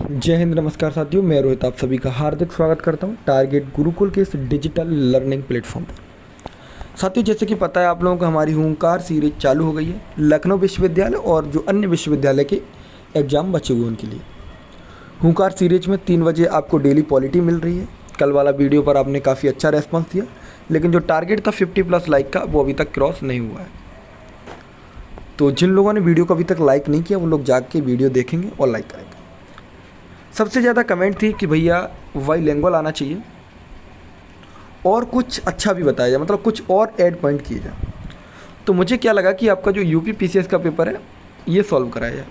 जय हिंद, नमस्कार साथियों। मैं रोहित आप सभी का हार्दिक स्वागत करता हूं टारगेट गुरुकुल के इस डिजिटल लर्निंग प्लेटफॉर्म पर। साथियों, जैसे कि पता है आप लोगों को, हमारी हुंकार सीरीज चालू हो गई है। लखनऊ विश्वविद्यालय और जो अन्य विश्वविद्यालय के एग्जाम बचे हुए उनके लिए हुंकार सीरीज में 3 बजे आपको डेली पॉलिटी मिल रही है। कल वाला वीडियो पर आपने काफ़ी अच्छा रेस्पॉन्स दिया, लेकिन जो टारगेट था 50+ लाइक का, वो अभी तक क्रॉस नहीं हुआ है। तो जिन लोगों ने वीडियो को अभी तक लाइक नहीं किया वो लोग जाके वीडियो देखेंगे और लाइक करेंगे। सबसे ज़्यादा कमेंट थी कि भैया बाइलिंगुअल आना चाहिए और कुछ अच्छा भी बताया जाए, मतलब कुछ और ऐड पॉइंट किए जाए। तो मुझे क्या लगा कि आपका जो यूपी पीसीएस का पेपर है ये सॉल्व कराया जाए।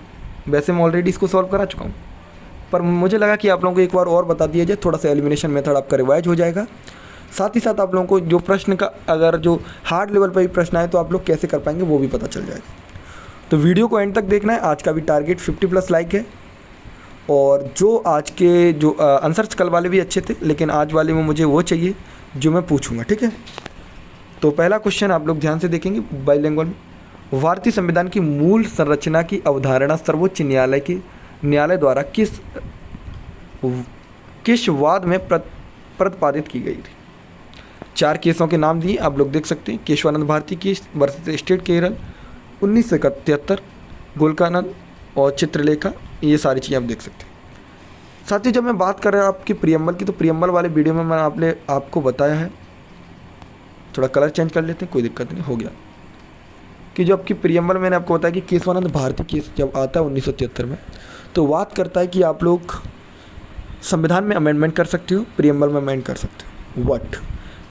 वैसे मैं ऑलरेडी इसको सॉल्व करा चुका हूँ, पर मुझे लगा कि आप लोगों को एक बार और बता दिया जाए, थोड़ा सा एलिमिनेशन मेथड आपका रिवाइज हो जाएगा। साथ ही साथ आप लोगों को जो प्रश्न का, अगर जो हार्ड लेवल पर भी प्रश्न आए तो आप लोग कैसे कर पाएंगे वो भी पता चल जाएगा। तो वीडियो को एंड तक देखना है। आज का भी टारगेट 50+ लाइक है। और जो आज के जो आंसर्स कल वाले भी अच्छे थे, लेकिन आज वाले में मुझे वो चाहिए जो मैं पूछूंगा, ठीक है। तो पहला क्वेश्चन आप लोग ध्यान से देखेंगे बाइलिंगुअल में। भारतीय संविधान की मूल संरचना की अवधारणा सर्वोच्च न्यायालय द्वारा किस वाद में प्रतिपादित की गई थी। 4 केसों के नाम दिए, आप लोग देख सकते हैं। Keshavananda Bharati case versus state Kerala 1971, Golaknath और चित्रलेखा, ये सारी चीज़ें आप देख सकते हैं। साथियों, जब मैं बात कर रहा हूँ आपकी प्रियम्बल की, तो प्रियम्बल वाले वीडियो में मैंने आपको बताया है, थोड़ा कलर चेंज कर लेते हैं, कोई दिक्कत नहीं, हो गया। कि जो आपकी प्रियम्बल मैंने आपको बताया कि केशवानंद भारती केस जब आता है 1973 में, तो बात करता है कि आप लोग संविधान में अमेंडमेंट कर सकते हो, प्रियम्बल में अमेंड कर सकते हो। वट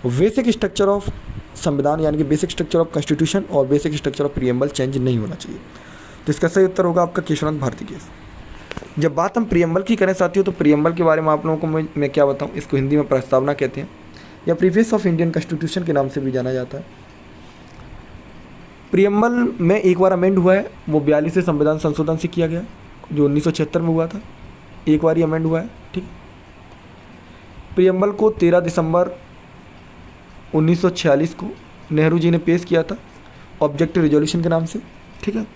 बेसिक स्ट्रक्चर ऑफ संविधान, यानी कि बेसिक स्ट्रक्चर ऑफ कॉन्स्टिट्यूशन और basic structure of preamble change नहीं होना चाहिए। तो इसका सही उत्तर होगा आपका केशवानंद भारती केस। जब बात हम प्रियम्बल की करें साथियों, तो प्रियम्बल के बारे में आप लोगों को मैं क्या बताऊं, इसको हिंदी में प्रस्तावना कहते हैं या प्रीफेस ऑफ इंडियन कॉन्स्टिट्यूशन के नाम से भी जाना जाता है। प्रियम्बल में एक बार अमेंड हुआ है, वो 42वें संविधान संशोधन से किया गया, जो 1976 में हुआ था। एक बार ही अमेंड हुआ है, ठीक। प्रियम्बल को 13 दिसंबर 1946 को नेहरू जी ने पेश किया था ऑब्जेक्टिव रिजोल्यूशन के नाम से, ठीक है।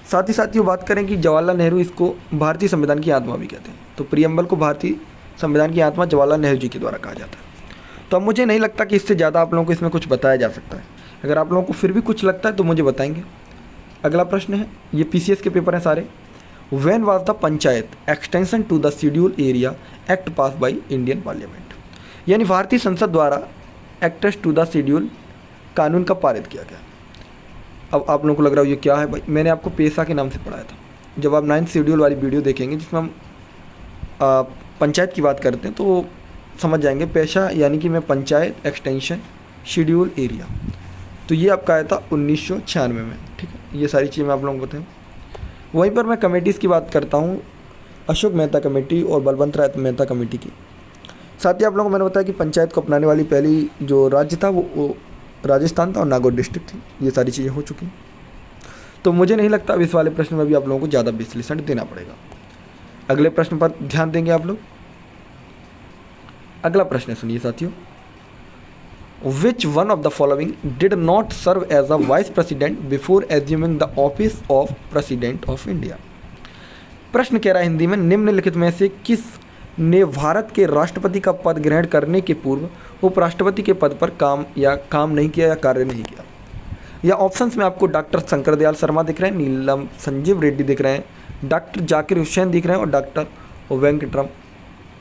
साथ ही साथियों बात करें कि जवाहरलाल नेहरू इसको भारतीय संविधान की आत्मा भी कहते हैं। तो प्रियम्बल को भारतीय संविधान की आत्मा जवाहरलाल नेहरू जी के द्वारा कहा जाता है। तो अब मुझे नहीं लगता कि इससे ज़्यादा आप लोगों को इसमें कुछ बताया जा सकता है। अगर आप लोगों को फिर भी कुछ लगता है तो मुझे बताएंगे। अगला प्रश्न है, ये पीसीएस के पेपर हैं सारे। When was the panchayat extension to the schedule area act pass by Indian parliament, यानी भारतीय संसद द्वारा एक्टेस टू द शेड्यूल कानून का पारित किया गया। अब आप लोगों को लग रहा है ये क्या है भाई, मैंने आपको पेशा के नाम से पढ़ाया था। जब आप 9th शेड्यूल वाली वीडियो देखेंगे जिसमें हम पंचायत की बात करते हैं तो समझ जाएंगे। पेशा यानी कि मैं पंचायत एक्सटेंशन शेड्यूल एरिया, तो ये आपका आया था 1996 में, ठीक है। ये सारी चीज़ें मैं आप लोगों को बताऊँ। वहीं पर मैं कमेटीज़ की बात करता हूँ, अशोक मेहता कमेटी और बलवंत राय मेहता कमेटी की। साथ ही आप लोगों को मैंने बताया कि पंचायत को अपनाने वाली पहली जो राज्य था वो राजस्थान था और नागौर डिस्ट्रिक्ट थी। ये सारी चीज़ें हो चुकी। तो मुझे नहीं लगता अब इस वाले प्रश्न में भी आप लोगों को ज़्यादा विश्लेषण देना पड़ेगा। अगले प्रश्न पर ध्यान देंगे आप लोग। अगला प्रश्न सुनिए साथियों, which one of the following did not serve as a vice president before assuming the office of president of India. प्रश्न कह रहा है हिंदी में, निम्नलिखित में से किस ने भारत के राष्ट्रपति का पद ग्रहण करने के पूर्व उपराष्ट्रपति के पद पर काम नहीं किया या कार्य नहीं किया। या ऑप्शंस में आपको डॉक्टर शंकर दयाल शर्मा दिख रहे हैं, नीलम संजीव रेड्डी दिख रहे हैं, डॉक्टर जाकिर हुसैन दिख रहे हैं और डॉक्टर वेंकटरम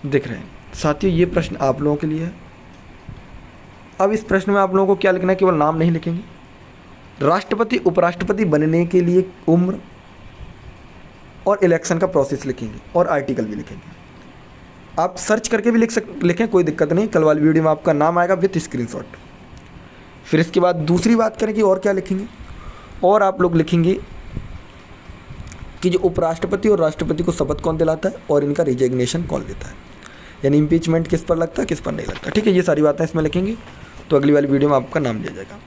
दिख रहे हैं। साथियों, ये प्रश्न आप लोगों के लिए है। अब इस प्रश्न में आप लोगों को क्या लिखना है, केवल नाम नहीं लिखेंगे, राष्ट्रपति उपराष्ट्रपति बनने के लिए उम्र और इलेक्शन का प्रोसेस लिखेंगे और आर्टिकल भी लिखेंगे। आप सर्च करके भी लिखें, कोई दिक्कत नहीं। कल वाली वीडियो में आपका नाम आएगा विथ स्क्रीनशॉट। फिर इसके बाद दूसरी बात करें कि और क्या लिखेंगे, और आप लोग लिखेंगे कि जो उपराष्ट्रपति और राष्ट्रपति को शपथ कौन दिलाता है और इनका रिजिग्नेशन कौन लेता है, यानी इम्पीचमेंट किस पर लगता है किस पर नहीं लगता, ठीक है। ये सारी बातें इसमें लिखेंगे, तो अगली वाली वीडियो में आपका नाम लिया जाएगा।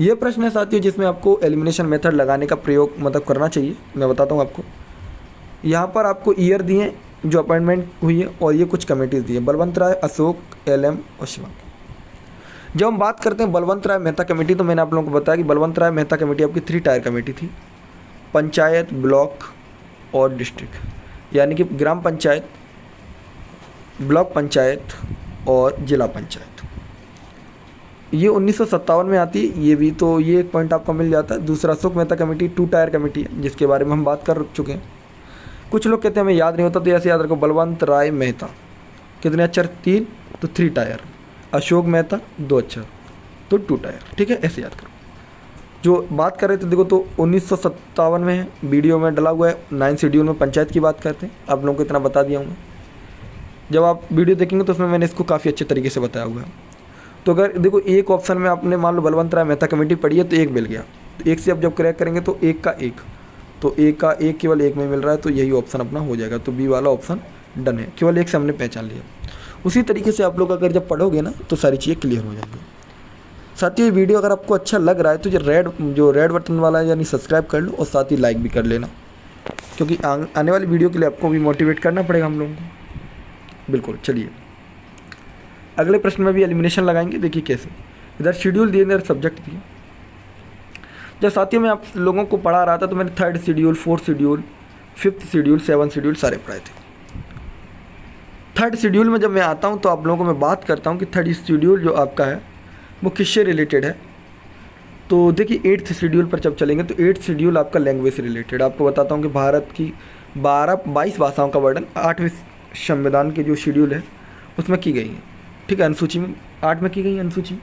ये प्रश्न है साथियों जिसमें आपको एलिमिनेशन मेथड लगाने का प्रयोग मतलब करना चाहिए। मैं बताता हूँ आपको। यहाँ पर आपको ईयर दिए जो अपॉइंटमेंट हुई है और ये कुछ कमेटीज़ दी है, बलवंत राय, अशोक, LM और शिवा। जब हम बात करते हैं बलवंत राय मेहता कमेटी, तो मैंने आप लोगों को बताया कि बलवंत राय मेहता कमेटी आपकी 3 टायर कमेटी थी, पंचायत, ब्लॉक और डिस्ट्रिक्ट। यानी कि ग्राम पंचायत, ब्लॉक पंचायत और जिला पंचायत। ये 1957 में आती है ये भी, तो ये एक पॉइंट आपको मिल जाता है। दूसरा Ashok Mehta committee 2 tyre committee है, जिसके बारे में हम बात कर चुके हैं। कुछ लोग कहते हैं हमें याद नहीं होता, तो ऐसे याद रखो, बलवंत राय मेहता, कितने अक्षर 3, तो 3 टायर। अशोक मेहता 2 अक्षर, तो 2 टायर, ठीक है, ऐसे याद करो। जो बात कर रहे थे देखो, तो 1957 में है, वीडियो में डला हुआ है। 9 शेड्यूल में पंचायत की बात करते हैं, आप लोगों को इतना बता दिया हूँ मैं। जब आप वीडियो देखेंगे तो उसमें मैंने इसको काफ़ी अच्छे तरीके से बताया हुआ है। तो अगर देखो एक ऑप्शन में आपने मान लो बलवंत राय मेहता कमेटी पढ़ी है, तो 1 मिल गया, तो 1 से अब जब क्रैक करेंगे तो 1 का 1, तो 1 का 1 केवल 1 में मिल रहा है, तो यही ऑप्शन अपना हो जाएगा। तो बी वाला ऑप्शन डन है, केवल 1 से हमने पहचान लिया। उसी तरीके से आप लोग अगर जब पढ़ोगे ना तो सारी चीज़ें क्लियर हो जाएंगी। साथ ही ये वीडियो अगर आपको अच्छा लग रहा है तो जो रेड बटन वाला है यानी सब्सक्राइब कर लो, और साथ ही लाइक भी कर लेना, क्योंकि आने वाली वीडियो के लिए आपको भी मोटिवेट करना पड़ेगा हम लोगों को। बिल्कुल, चलिए अगले प्रश्न में भी एलिमिनेशन लगाएंगे। देखिए कैसे, इधर शेड्यूल दिए, इधर सब्जेक्ट दिए। जब साथियों में आप लोगों को पढ़ा रहा था तो मैंने 3rd schedule, 4th schedule, 5th schedule, 7th schedule सारे पढ़ाए थे। 3rd शेड्यूल में जब मैं आता हूँ तो आप लोगों को मैं बात करता हूँ कि 3rd शेड्यूल जो आपका है वो किससे रिलेटेड है। तो देखिए 8th शेड्यूल पर जब चलेंगे तो 8th शेड्यूल आपका लैंग्वेज से रिलेटेड। आपको बताता हूँ कि भारत की 22 भाषाओं का वर्णन 8वें संविधान के जो शेड्यूल है उसमें की गई है, ठीक है, अनुसूची में 8 में की गई है अनुसूची।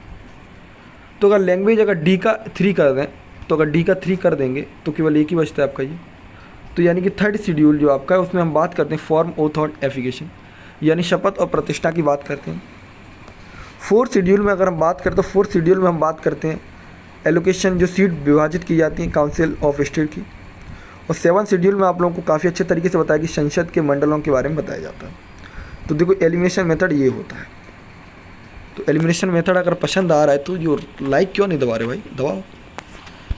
तो अगर लैंग्वेज अगर डी का 3 कर दें, तो अगर डी का 3 कर देंगे तो केवल एक ही बचता है आपका ये। तो यानी कि 3rd शेड्यूल जो आपका है उसमें हम बात करते हैं फॉर्म, ओथ और एफिकेशन, यानी शपथ और प्रतिष्ठा की बात करते हैं। 4th शेड्यूल में अगर हम बात करें तो 4th शेड्यूल में हम बात करते हैं एलोकेशन, जो सीट विभाजित की जाती है काउंसिल ऑफ स्टेट की। और 7th शेड्यूल में आप लोगों को काफ़ी अच्छे तरीके से बताया कि संसद के मंडलों के बारे में बताया जाता है। तो देखो एलिमिनेशन मेथड ये होता है। तो एलिमिनेशन मेथड अगर पसंद आ रहा है तो जो लाइक क्यों नहीं दबा रहे भाई, दबाओ।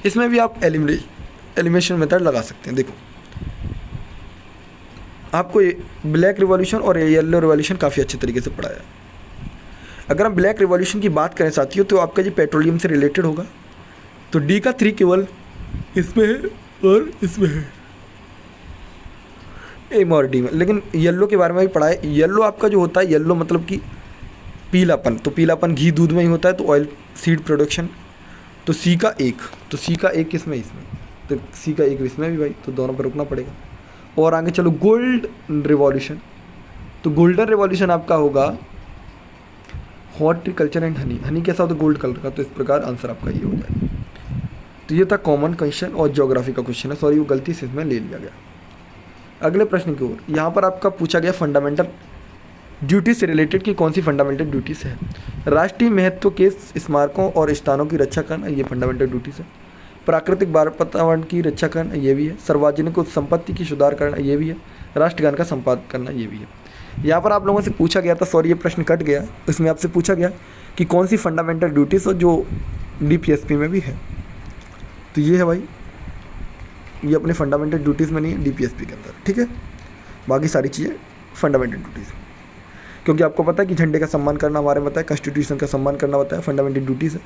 इसमें भी आप एलिमिनेशन मेथड लगा सकते हैं। देखो आपको ये ब्लैक रिवॉल्यूशन और येलो रिवॉल्यूशन काफ़ी अच्छे तरीके से पढ़ाया है। अगर हम ब्लैक रिवॉल्यूशन की बात करें साथियों तो आपका जी पेट्रोलियम से रिलेटेड होगा। तो डी का 3 केवल इसमें है और इसमें है, एम और डी में। लेकिन येलो के बारे में भी पढ़ा है। येलो आपका जो होता है, येलो मतलब कि पीलापन, तो पीलापन घी दूध में ही होता है, तो ऑयल सीड प्रोडक्शन। तो सी का 1, तो सी का 1 किसमें, इसमें, तो सी का 1 इसमें भी भाई, तो दोनों पर रुकना पड़ेगा। और आगे चलो गोल्ड रिवॉल्यूशन, तो गोल्डन रिवॉल्यूशन आपका होगा हॉर्टिकल्चर एंड हनी। हनी कैसा होता है, गोल्ड कलर का, तो इस प्रकार आंसर आपका ये हो जाएगा। तो ये था कॉमन क्वेश्चन और ज्योग्राफी का क्वेश्चन है, सॉरी वो गलती से इसमें ले लिया गया। अगले प्रश्न की ओर, यहाँ पर आपका पूछा गया फंडामेंटल ड्यूटी से रिलेटेड की कौन सी फंडामेंटल ड्यूटीज है। राष्ट्रीय महत्व के स्मारकों और स्थानों की रक्षा करना, ये फंडामेंटल ड्यूटीज है। प्राकृतिक वातावरण की रक्षा करना, ये भी है। सार्वजनिक संपत्ति की सुधार करना, ये भी है। राष्ट्रगान का संपादन करना, ये भी है। यहाँ पर आप लोगों से पूछा गया था, सॉरी ये प्रश्न कट गया, इसमें आपसे पूछा गया कि कौन सी फंडामेंटल ड्यूटीज हो जो DPSP में भी है। तो ये है भाई, ये अपने फंडामेंटल ड्यूटीज़ में नहीं है, DPSP के अंदर, ठीक है। बाकी सारी चीज़ें फंडामेंटल ड्यूटीज़, क्योंकि आपको पता है कि झंडे का सम्मान करना हमारे बताया, कॉन्स्टिट्यूशन का सम्मान करना बताया, फंडामेंटल ड्यूटीज़ है।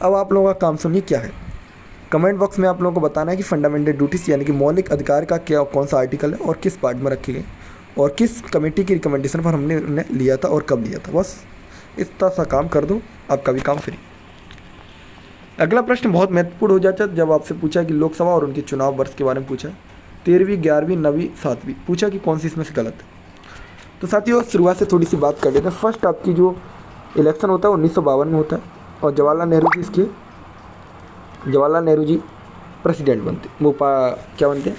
अब आप लोगों का काम सुनिए क्या है। कमेंट बॉक्स में आप लोगों को बताना है कि फंडामेंटल ड्यूटीज़ यानी कि मौलिक अधिकार का क्या कौन सा आर्टिकल है और किस पार्ट में रखे गए और किस कमेटी की रिकमेंडेशन पर हमने उन्हें लिया था और कब लिया था। बस इतना सा काम कर दो, आपका भी काम फ्री। अगला प्रश्न बहुत महत्वपूर्ण हो जाता है जब आपसे पूछा कि लोकसभा और उनके चुनाव वर्ष के बारे में पूछा, 13वीं, 11वीं, 9वीं, 7वीं, पूछा कि कौन सी इसमें से गलत है। तो साथियों शुरुआत से थोड़ी सी बात कर लेते हैं। फर्स्ट आपकी जो इलेक्शन होता है 1952 में होता है और जवाहरलाल नेहरू जी प्रेसिडेंट बनते, वो क्या बनते हैं,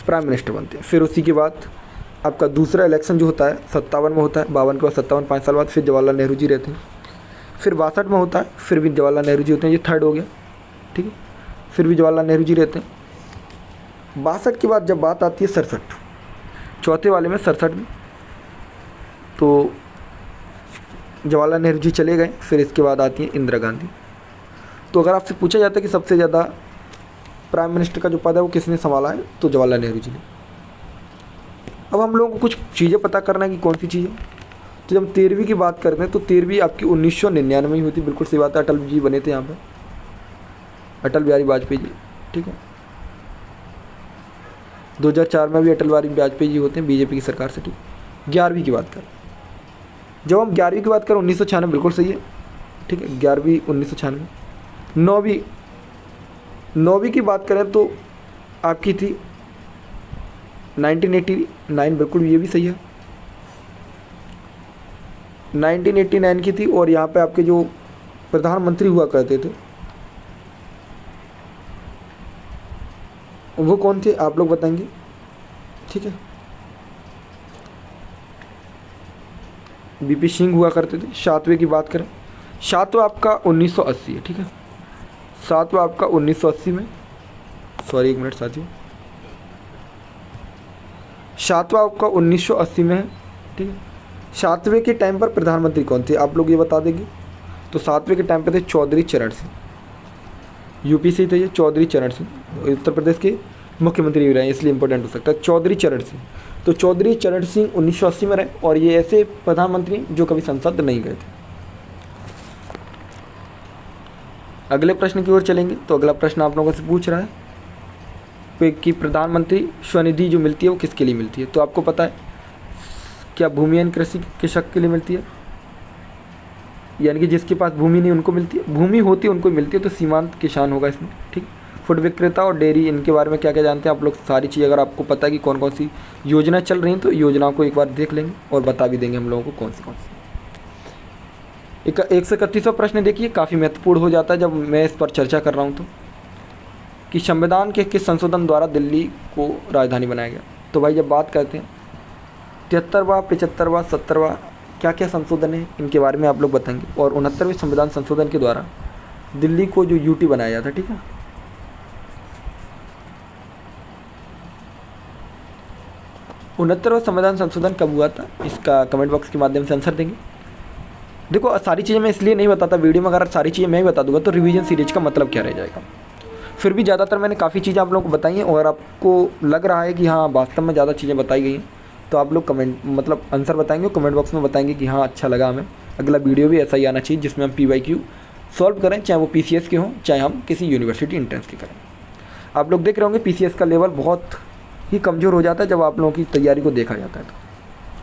प्राइम मिनिस्टर बनते हैं। फिर उसी के बाद आपका दूसरा इलेक्शन जो होता है 57 में होता है, 52 के बाद 57, 5 साल बाद फिर जवाहरलाल नेहरू जी रहते हैं। फिर 62 में होता है, फिर भी जवाहरलाल नेहरू जी होते हैं, ये 3rd हो गया, ठीक है। फिर भी जवाहरलाल नेहरू जी रहते हैं। 62 के बाद जब बात आती है 67, चौथे वाले में 67 में, तो जवाहरलाल नेहरू जी चले गए। फिर इसके बाद आती है इंदिरा गांधी। तो अगर आपसे पूछा जाता है कि सबसे ज़्यादा प्राइम मिनिस्टर का जो पद है वो किसने संभाला है, तो जवाहरलाल नेहरू जी ने। अब हम लोगों को कुछ चीज़ें पता करना है कि कौन सी चीज़ है। तो जब 13वीं की बात करते हैं तो 13वीं आपकी 1999 ही होती, बिल्कुल सही बात है। अटल जी बने थे यहाँ पर, अटल बिहारी वाजपेयी जी, ठीक है। 2004 में भी अटल बिहारी वाजपेयी जी होते हैं बीजेपी की सरकार से। ठीक, 11वीं की बात करें, जब हम 11वीं की बात करें 1996 बिल्कुल सही है। ठीक है, 11वीं 1996। 9वीं की बात करें तो आपकी थी 1989, बिल्कुल ये भी सही है, 1989 की थी। और यहाँ पे आपके जो प्रधानमंत्री हुआ करते थे वो कौन थे आप लोग बताएंगे। ठीक है, बीपी सिंह हुआ करते थे। 7वें की बात करें, 7वां आपका 1980 है। ठीक है, 7वां आपका 1980 में, सॉरी एक मिनट साथियों, 7वां आपका 1980 में है। ठीक है, 7वें के टाइम पर प्रधानमंत्री कौन थे आप लोग ये बता देंगे। तो 7वें के टाइम पे थे चौधरी चरण सिंह, यूपी से थे ये, चौधरी चरण सिंह उत्तर प्रदेश के मुख्यमंत्री भी रहे, इसलिए इंपॉर्टेंट हो सकता है चौधरी चरण सिंह। तो चौधरी चरण सिंह 1980 में रहे और ये ऐसे प्रधानमंत्री जो कभी संसद नहीं गए थे। अगले प्रश्न की ओर चलेंगे। तो अगला प्रश्न आप लोगों से पूछ रहा है कि प्रधानमंत्री स्वनिधि जो मिलती है वो किसके लिए मिलती है। तो आपको पता है क्या भूमिहीन कृषि कृषक के लिए मिलती है, यानी कि जिसके पास भूमि नहीं उनको मिलती है, भूमि होती है उनको मिलती है। तो सीमांत किसान होगा इसमें। ठीक, फूड विक्रेता और डेयरी, इनके बारे में क्या क्या जानते हैं आप लोग, सारी चीज़ अगर आपको पता है कि कौन कौन सी योजना चल रही हैं तो योजनाओं को एक बार देख लेंगे और बता भी देंगे हम लोगों को कौन सी। 131वां प्रश्न देखिए, काफ़ी महत्वपूर्ण हो जाता है जब मैं इस पर चर्चा कर रहा हूँ तो, कि संविधान के किस संशोधन द्वारा दिल्ली को राजधानी बनाया गया। तो भाई जब बात करते हैं 73वां, 75वां, 70वां क्या क्या संशोधन है इनके बारे में आप लोग बताएंगे। और 69वें संविधान संशोधन के द्वारा दिल्ली को जो यूटी बनाया गया था। ठीक है, 69वां संविधान संशोधन कब हुआ था इसका कमेंट बॉक्स के माध्यम से आंसर देंगे। देखो सारी चीज़ें मैं इसलिए नहीं बताता वीडियो में, अगर सारी चीज़ें मैं ही बता दूंगा तो रिवीजन सीरीज का मतलब क्या रह जाएगा। फिर भी ज़्यादातर मैंने काफ़ी चीज़ें आप लोगों को बताई हैं और आपको लग रहा है कि हाँ वास्तव में ज़्यादा चीज़ें बताई गई हैं तो आप लोग कमेंट मतलब आंसर बताएंगे, कमेंट बॉक्स में बताएंगे कि हाँ अच्छा लगा हमें। अगला वीडियो भी ऐसा ही आना चाहिए जिसमें हम PYQ सॉल्व करें, चाहे वो PCS के हों चाहे हम किसी यूनिवर्सिटी एंट्रेंस के करें। आप लोग देख रहे होंगे PCS का लेवल बहुत ही कमज़ोर हो जाता है जब आप लोगों की तैयारी को देखा जाता है तो।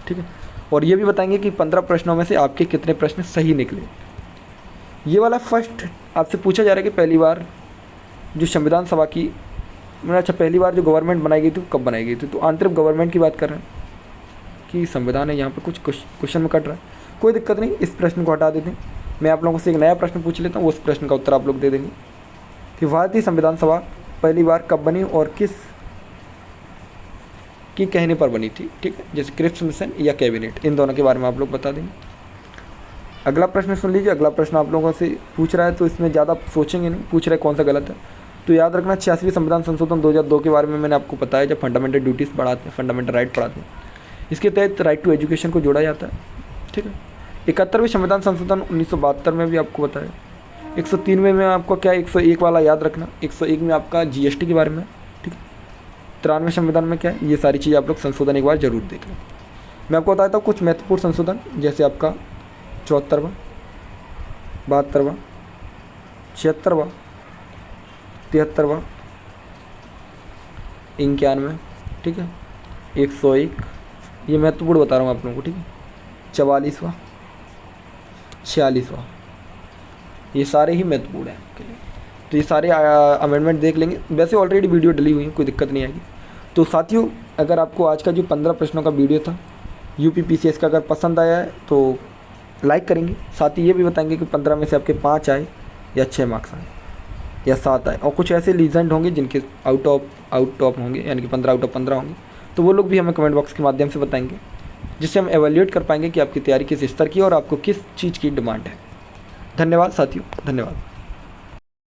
ठीक है, और ये भी बताएंगे कि 15 प्रश्नों में से आपके कितने प्रश्न सही निकले। ये वाला फर्स्ट आपसे पूछा जा रहा है कि पहली बार जो संविधान सभा की अच्छा पहली बार जो गवर्नमेंट बनाई गई थी कब बनाई गई थी। तो आंतरिक गवर्नमेंट की बात कर रहे हैं कि संविधान है, यहाँ पर कुछ क्वेश्चन में कट रहा है, कोई दिक्कत नहीं, इस प्रश्न को हटा देते हैं। मैं आप लोगों से एक नया प्रश्न पूछ लेता हूँ, उस प्रश्न का उत्तर आप लोग दे देंगे कि भारतीय संविधान सभा पहली बार कब बनी और किस की कहने पर बनी थी। ठीक है, जैसे क्रिप्स मिशन या कैबिनेट, इन दोनों के बारे में आप लोग बता देंगे। अगला प्रश्न सुन लीजिए। अगला प्रश्न आप लोगों से पूछ रहा है तो इसमें ज़्यादा सोचेंगे नहीं, पूछ रहे कौन सा गलत है। तो याद रखना 86वें संविधान संशोधन 2002 के बारे में मैंने आपको बताया जब फंडामेंटल ड्यूटीज़ पढ़ाते हैं, फंडामेंटल राइट पढ़ाते हैं, इसके तहत राइट टू एजुकेशन को जोड़ा जाता है। ठीक है, 71वें संविधान संशोधन 1972 में भी आपको बताया। 103वें में आपको क्या 101 वाला याद रखना, 101 में आपका GST के बारे में। ठीक है, 93वें संविधान में क्या है, ये सारी चीज़ आप लोग संशोधन एक बार जरूर देख लें। मैं आपको बताता हूँ कुछ महत्वपूर्ण संशोधन, जैसे आपका 74वां, 72वां, 76वां, 73वां, 91, ठीक है, 101, ये महत्वपूर्ण बता रहा हूँ आप लोगों को। ठीक है, 44वां, 46वां, ये सारे ही महत्वपूर्ण हैं आपके लिए। तो ये सारे अमेंडमेंट देख लेंगे, वैसे ऑलरेडी वीडियो डली हुई है, कोई दिक्कत नहीं आएगी। तो साथियों अगर आपको आज का जो 15 प्रश्नों का वीडियो था UP PCS का अगर पसंद आया है तो लाइक करेंगे, साथ ही ये भी बताएंगे कि 15 में से आपके 5 आए या 6 मार्क्स आए या 7 आए, और कुछ ऐसे लीजेंड होंगे जिनके आउट ऑफ होंगे, यानी कि 15 आउट ऑफ 15 होंगे, तो वो लोग भी हमें कमेंट बॉक्स के माध्यम से बताएंगे, जिससे हम एवेल्यूएट कर पाएंगे कि आपकी तैयारी किस स्तर की और आपको किस चीज़ की डिमांड है। धन्यवाद साथियों, धन्यवाद।